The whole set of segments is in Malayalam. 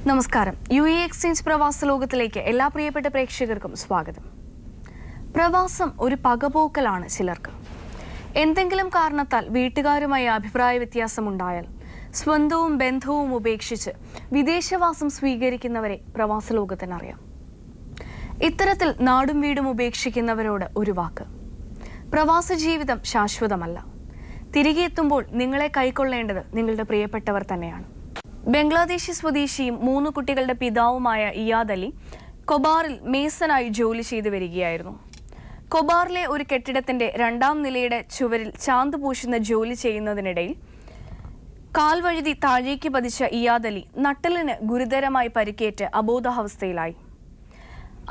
നമസ്കാരം. UAE എക്സ്ചേഞ്ച് പ്രവാസ ലോകത്തിലേക്ക് എല്ലാ പ്രിയപ്പെട്ട പ്രേക്ഷകർക്കും സ്വാഗതം. പ്രവാസം ഒരു പകപോക്കലാണ് ചിലർക്ക്. എന്തെങ്കിലും കാരണത്താൽ വീട്ടുകാരുമായി അഭിപ്രായ വ്യത്യാസമുണ്ടായാൽ സ്വന്തവും ബന്ധവും ഉപേക്ഷിച്ച് വിദേശവാസം സ്വീകരിക്കുന്നവരെ പ്രവാസ ലോകത്തിനറിയാം. ഇത്തരത്തിൽ നാടും വീടും ഉപേക്ഷിക്കുന്നവരോട് ഒരു വാക്ക്: പ്രവാസ ജീവിതം ശാശ്വതമല്ല. തിരികെ എത്തുമ്പോൾ നിങ്ങളെ കൈക്കൊള്ളേണ്ടത് നിങ്ങളുടെ പ്രിയപ്പെട്ടവർ തന്നെയാണ്. ബംഗ്ലാദേശി സ്വദേശിയും 3 കുട്ടികളുടെ പിതാവുമായ ഇയാദ് അലി കൊബാറിൽ മേസനായി ജോലി ചെയ്തു വരികയായിരുന്നു. കൊബാറിലെ ഒരു കെട്ടിടത്തിന്റെ 2ാം നിലയുടെ ചുവരിൽ ചാന്ത് പൂശുന്ന ജോലി ചെയ്യുന്നതിനിടയിൽ കാൽവഴുതി താഴേക്ക് പതിച്ച ഇയാദ് അലി നട്ടലിന് ഗുരുതരമായി പരിക്കേറ്റ് അബോധാവസ്ഥയിലായി.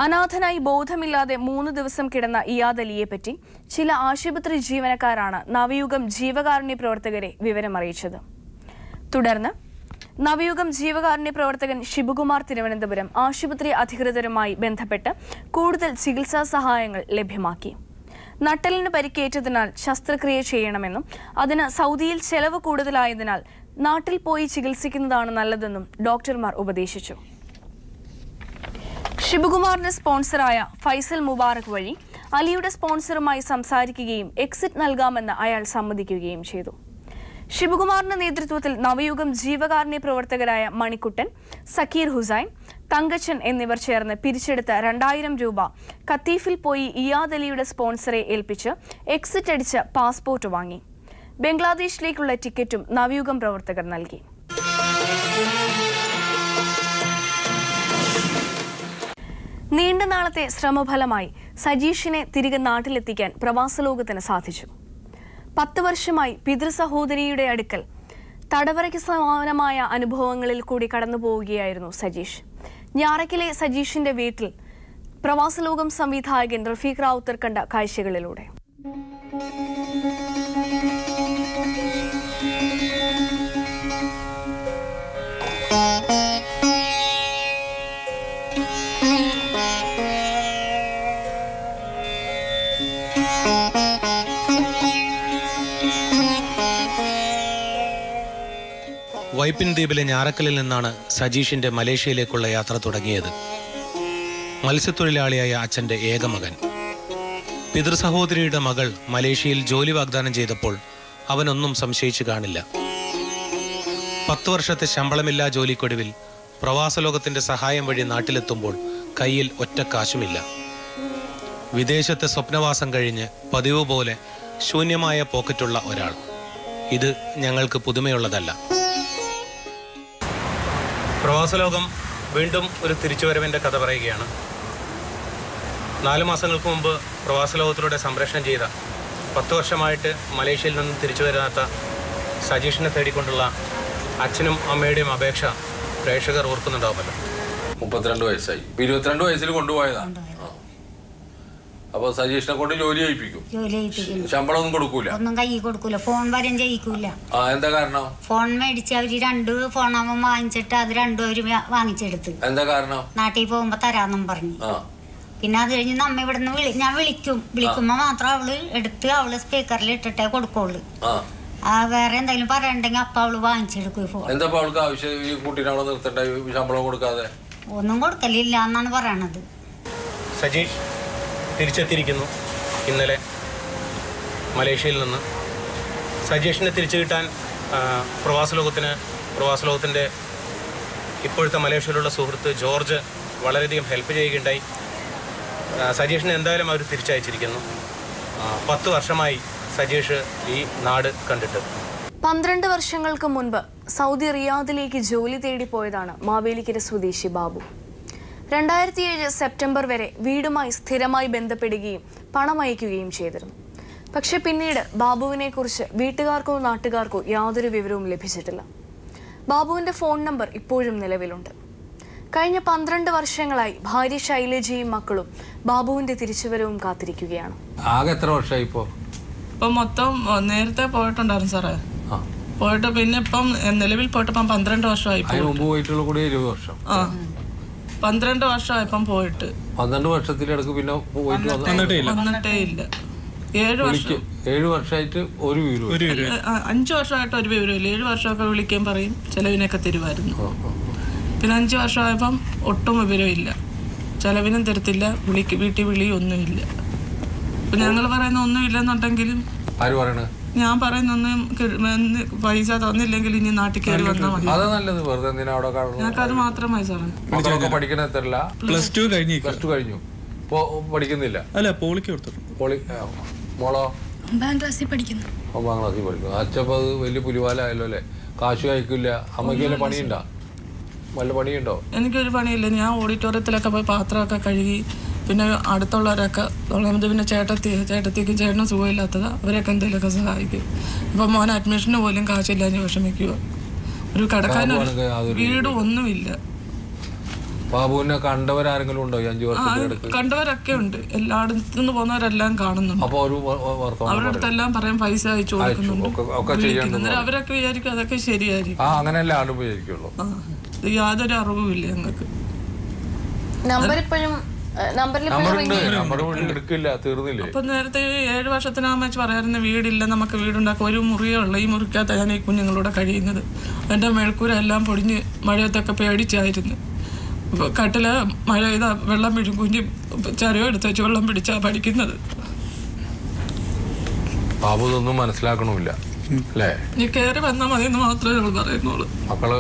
അനാഥനായി ബോധമില്ലാതെ 3 ദിവസം കിടന്ന ഇയാദ് അലിയെ പറ്റി ചില ആശുപത്രി ജീവനക്കാരാണ് നവയുഗം ജീവകാരുണ്യ പ്രവർത്തകരെ വിവരമറിയിച്ചത്. തുടർന്ന് നവയുഗം ജീവകാരുണ്യ പ്രവർത്തകൻ ശിവകുമാർ തിരുവനന്തപുരം ആശുപത്രി അധികൃതരുമായി ബന്ധപ്പെട്ട് കൂടുതൽ ചികിത്സാ സഹായങ്ങൾ ലഭ്യമാക്കി. നട്ടലിന് പരിക്കേറ്റതിനാൽ ശസ്ത്രക്രിയ ചെയ്യണമെന്നും അതിന് സൗദിയിൽ ചെലവ് കൂടുതലായതിനാൽ നാട്ടിൽ പോയി ചികിത്സിക്കുന്നതാണ് നല്ലതെന്നും ഡോക്ടർമാർ ഉപദേശിച്ചു. ശിവകുമാറിന്റെ സ്പോൺസറായ ഫൈസൽ മുബാറക് വഴി അലിയുടെ സ്പോൺസറുമായി സംസാരിക്കുകയും എക്സിറ്റ് നൽകാമെന്ന് അയാൾ സമ്മതിക്കുകയും ചെയ്തു. ശിവകുമാറിന്റെ നേതൃത്വത്തിൽ നവയുഗം ജീവകാരുണ്യ പ്രവർത്തകരായ മണിക്കുട്ടൻ, സക്കീർ ഹുസൈൻ, തങ്കച്ചൻ എന്നിവർ ചേർന്ന് പിരിച്ചെടുത്ത 2000 രൂപ കത്തീഫിൽ പോയി ഇയാദ് അലിയുടെ സ്പോൺസറെ ഏൽപ്പിച്ച് എക്സിറ്റ് അടിച്ച് പാസ്പോർട്ട് വാങ്ങി. ബംഗ്ലാദേശിലേക്കുള്ള ടിക്കറ്റും നവയുഗം പ്രവർത്തകർ നൽകി. നീണ്ട നാളത്തെ ശ്രമഫലമായി സജീഷിനെ തിരികെ നാട്ടിലെത്തിക്കാൻ പ്രവാസ ലോകത്തിന് സാധിച്ചു. 10 വർഷമായി പിതൃസഹോദരിയുടെ അടുക്കൽ തടവറയ്ക്ക് സമാനമായ അനുഭവങ്ങളിൽ കൂടി കടന്നു പോവുകയായിരുന്നു സജീഷ്. ഞാറയ്ക്കിലെ സജീഷിന്റെ വീട്ടിൽ പ്രവാസ ലോകം സംവിധായകൻ റഫീഖ് റാവുത്തർ കണ്ട കാഴ്ചകളിലൂടെ. വൈപ്പിൻ ദ്വീപിലെ ഞാറക്കലിൽ നിന്നാണ് സജീഷിന്റെ മലേഷ്യയിലേക്കുള്ള യാത്ര തുടങ്ങിയത്. മത്സ്യത്തൊഴിലാളിയായ അച്ഛൻ്റെ ഏക മകൻ. പിതൃസഹോദരിയുടെ മകൾ മലേഷ്യയിൽ ജോലി വാഗ്ദാനം ചെയ്തപ്പോൾ അവനൊന്നും സംശയിച്ചു കാണില്ല. 10 വർഷത്തെ ശമ്പളമില്ലാ ജോലിക്കൊടുവിൽ പ്രവാസലോകത്തിന്റെ സഹായം വഴി നാട്ടിലെത്തുമ്പോൾ കയ്യിൽ ഒറ്റ കാശുമില്ല. വിദേശത്തെ സ്വപ്നവാസം കഴിഞ്ഞ് പതിവ് പോലെ ശൂന്യമായ പോക്കറ്റുള്ള ഒരാൾ. ഇത് ഞങ്ങൾക്ക് പുതുമയുള്ളതല്ല. പ്രവാസലോകം വീണ്ടും ഒരു തിരിച്ചുവരവിൻ്റെ കഥ പറയുകയാണ്. 4 മാസങ്ങൾക്ക് മുമ്പ് പ്രവാസലോകത്തിലൂടെ സംപ്രേഷണം ചെയ്ത 10 വർഷമായിട്ട് മലേഷ്യയിൽ നിന്നും തിരിച്ചു വരാത്ത സജീഷിനെ തേടിക്കൊണ്ടുള്ള അച്ഛനും അമ്മയുടെയും അപേക്ഷ പ്രേക്ഷകർ ഓർക്കുന്നുണ്ടാവുമല്ലോ. 32 വയസ്സായി. 22 വയസ്സിൽ കൊണ്ടുപോയതാണ്. അപ്പൊ സജീഷിനെ കൊണ്ട് ജോലി ചെയ്യിപ്പിക്കും. ശമ്പളം ഒന്നും കൊടുക്കൂല, ഒന്നും കൈ കൊടുക്കൂല, ഫോൺ വരും ചെയ്യിക്കൂല. എന്താ കാരണം? ഫോൺ മേടിച്ച് അവര് 2 ഫോണാവുമ്പോ വാങ്ങിച്ചിട്ട് അത് 2 അവര് വാങ്ങിച്ചെടുത്ത്. എന്താ കാരണം? നാട്ടിൽ പോകുമ്പോ തരാന്നും പറഞ്ഞു. പിന്നെ അത് കഴിഞ്ഞ് നമ്മ ഇവിടുന്ന് ഞാൻ വിളിക്കുമ്പോ മാത്രം അവള് എടുത്ത് അവള് സ്പീക്കറിൽ ഇട്ടിട്ടേ കൊടുക്കുള്ളൂ. വേറെ എന്തെങ്കിലും പറയണ്ടെങ്കിൽ അപ്പൊ അവള് വാങ്ങിച്ചെടുക്കും ഫോൺ. എന്താ അവൾക്ക് ആവശ്യം ഈ കുട്ടീനെ അവിടെ നിർത്തണ്ട, ശമ്പളം കൊടുക്കാതെ? ഒന്നും കൊടുക്കലില്ല എന്നാണ് പറയണത്. സജീഷ് തിരിച്ചെത്തിയിരിക്കുന്നു ഇന്നലെ മലേഷ്യയിൽ നിന്ന്. സജീഷിനെ തിരിച്ചു കിട്ടാൻ പ്രവാസലോകത്തിൻ്റെ ഇപ്പോഴത്തെ മലേഷ്യയിലുള്ള സുഹൃത്ത് ജോർജ് വളരെയധികം ഹെൽപ്പ് ചെയ്യുകയുണ്ടായി. സജീഷിനെ എന്തായാലും അവർ തിരിച്ചയച്ചിരിക്കുന്നു. 10 വർഷമായി സജീഷ് ഈ നാട് കണ്ടിട്ട്. 12 വർഷങ്ങൾക്ക് മുൻപ് സൗദി റിയാദിലേക്ക് ജോലി തേടി പോയതാണ് മാവേലിക്കര സ്വദേശി ബാബു. 2007 സെപ്റ്റംബർ വരെ വീടുമായി സ്ഥിരമായി ബന്ധപ്പെടുകയും പണം അയക്കുകയും ചെയ്തിരുന്നു. പക്ഷെ പിന്നീട് ബാബുവിനെ കുറിച്ച് വീട്ടുകാർക്കോ നാട്ടുകാർക്കോ യാതൊരു വിവരവും ലഭിച്ചിട്ടില്ല. ബാബുവിന്റെ ഫോൺ നമ്പർ ഇപ്പോഴും നിലവിലുണ്ട്. കഴിഞ്ഞ 12 വർഷങ്ങളായി ഭാര്യ ശൈലജയും മക്കളും ബാബുവിന്റെ തിരിച്ചുവരവും കാത്തിരിക്കുകയാണ്. ആകെ എത്ര വർഷമായി ഇപ്പൊ? മൊത്തം നേരത്തെ പോയിട്ടുണ്ടായിരുന്നു സാറേ. പോയിട്ട് പിന്നെ ഇപ്പം നിലവിൽ പോയിട്ട് 12 വർഷമായി. 20 വർഷം. 12 വർഷമായപ്പം പോയിട്ട്. 12 വർഷത്തിലിടക്ക് പിന്നെ വന്നിട്ടേ ഇല്ല. 7 വർഷമായിട്ട് ഒരു വിവരം, 5 വർഷമായിട്ട് ഒരു വിവരമില്ല. 7 വർഷമൊക്കെ വിളിക്കാൻ പറയും, ചെലവിനൊക്കെ തരുമായിരുന്നു. പിന്നെ 5 വർഷമായപ്പം ഒട്ടും വിവരമില്ല, ചെലവിനും തരത്തില്ല, വീട്ടിൽ വിളിയൊന്നുമില്ല. അപ്പം ഞങ്ങൾ പറയുന്ന ഒന്നുമില്ലെന്നുണ്ടെങ്കിലും ഞാൻ പറയുന്നൊന്നും പൈസ തന്നില്ലെങ്കിൽ ഇനി നാട്ടിൽ കയറി വന്നാൽ മതി. ഞങ്ങൾക്കത് മാത്രമായി സാറേ. കഴിഞ്ഞു പഠിക്കുന്നില്ല. അല്ല, പോളിക്ക് മോളോ 9ാം ക്ലാസ്സിൽ പഠിക്കുന്നു. 9ാം ക്ലാസ്സിൽ പഠിക്കുന്നു. അച്ഛപ്പോ അത് വലിയ പുലിവാലായല്ലോ അല്ലേ? കാശ് കഴിക്കില്ല. അമ്മയ്ക്ക് വല്ല പണിയുണ്ടോ? വല്ല പണിയുണ്ടോ? എനിക്കൊരു പണിയില്ല. ഞാൻ ഓഡിറ്റോറിയത്തിലൊക്കെ പോയി പാത്രമൊക്കെ കഴുകി, പിന്നെ അടുത്തുള്ളവരൊക്കെ പിന്നെ ചേട്ടത്തിക്കും ചേട്ടനും സുഖമില്ലാത്തതാ, അവരൊക്കെ എന്തെങ്കിലുമൊക്കെ സഹായിക്കും. ഇപ്പം മോൻ അഡ്മിഷന് പോലും കാശില്ലാഞ്ഞ് വിഷമിക്കുക. ഒരു കടക്കാൻ വീടും ഒന്നുമില്ല. ബാബുവിനെ കണ്ടവരാരെങ്കിലും ഉണ്ടോ? 5 വർഷത്തിനടുത്ത് കണ്ടവരൊക്കെ ഉണ്ട്. എല്ലായിടത്തു നിന്ന് പോകുന്നവരെല്ലാം കാണുന്നുണ്ട്. അവരുടെ അടുത്തെല്ലാം പറയാൻ പൈസ അയച്ചു കൊടുക്കുന്നുണ്ട്. അവരൊക്കെ വിചാരിക്കും അതൊക്കെ ശരിയായിരിക്കും. യാതൊരു അറിവുമില്ല ഞങ്ങൾക്ക്. അപ്പൊ നേരത്തെ 7 വർഷത്തിനാകുമ്പോ പറയാറുണ്ട് വീടില്ല, നമുക്ക് വീടുണ്ടാക്കാം, ഒരു മുറിയേ ഉള്ളു, ഈ മുറിക്കകത്ത് ഞാൻ ഈ കുഞ്ഞുങ്ങളൂടെ കഴിയുന്നത്. എൻ്റെ മേൽക്കൂര എല്ലാം പൊടിഞ്ഞ് മഴയത്തൊക്കെ പേടിച്ചായിരുന്നു. കട്ടില് മഴ ചെയ്താൽ വെള്ളം വീഴും, കുഞ്ഞ് ചരയോ എടുത്ത് വെച്ച് വെള്ളം പിടിച്ചാ പഠിക്കുന്നത്. മനസ്സിലാക്കണമില്ല. നീ കയറി വന്നാൽ മതി എന്ന് മാത്രമേ ഞങ്ങൾ പറയുന്നുള്ളൂ. മക്കള്